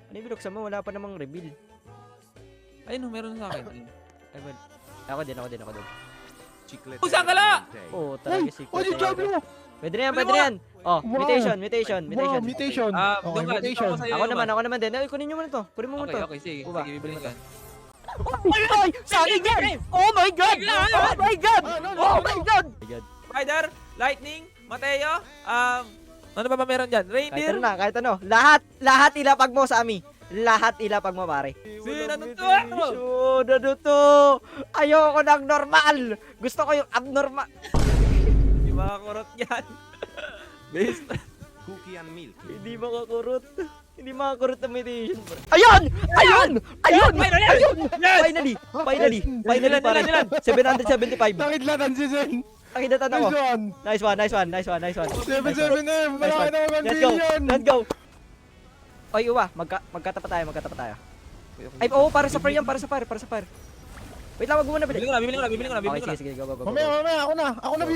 Ano yung binuksan mo? Wala pa namang reveal. Ayun, meron sa akin. Ayun. Ay, well, ako din. Oh, sangkala! Oo, talaga si Oh, yung job mo! Pwede na yan. Oh, Wow. mutation. Wow, mutation. Doon Okay, ka, mutation. dito Ako naman din. Ay, kunin nyo muna to. Kunin mo muna to. Okay, sige. Uba. Sige, bibili ka. Ay, sa akin yan! Oh my God! Oh my God! Oh my God! Spider, Lightning, Mateo, ano ba meron dyan? Reindeer? Kahit ano. Lahat ilapag mo sa ami. Lahat ilapag mo, pare. Nanuto! Ayoko ng normal! Gusto ko yung abnormal. Hindi makakurot yan. Base. Cookie and Milky. Hindi makakurot. Hindi makakurot na meditation. Ayun! Finally, pare. 775. Nakidlatan si Zen. Nakidatan ako. Nice one. Nice one. 7-7M. Malaki na 1 billion. Let's go. Oy, uwa. Magkatapat tayo. Ay, oo, para sa fire yan. Para sa fire. Wait lang, wag mo na bili. Bibili ko na. Okay, sige. Go. Mamaya, ako na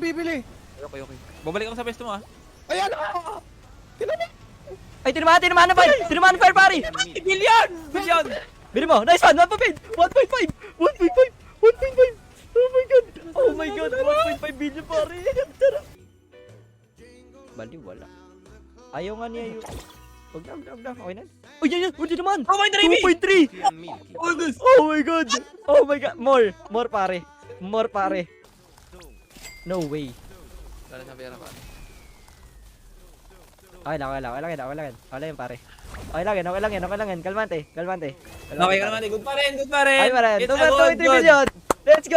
bibili. Okay. Babalik ako sa pwesto mo, ah. Ayan! Ay, tinamaan na fire. Tinamaan fire, pare. Billion! Bili mo. Nice one. 1.5. 1.5. Oh my God. 1.5 billion, pare. Tara. Bali, wala. Ayaw nga niya yung... Wag na. Okay na. Uy, yan. Hindi naman. 2.3. Cookie and Milky. Oh my God. More, pare. No way. Dala sa pera pa. Okay lang, pare. Okay lang yan. Kalmante. Okay ka naman, good pa rin. Ay, pare. It's 2.3 good. million. Let's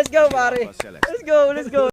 go, pare. Select. Let's go.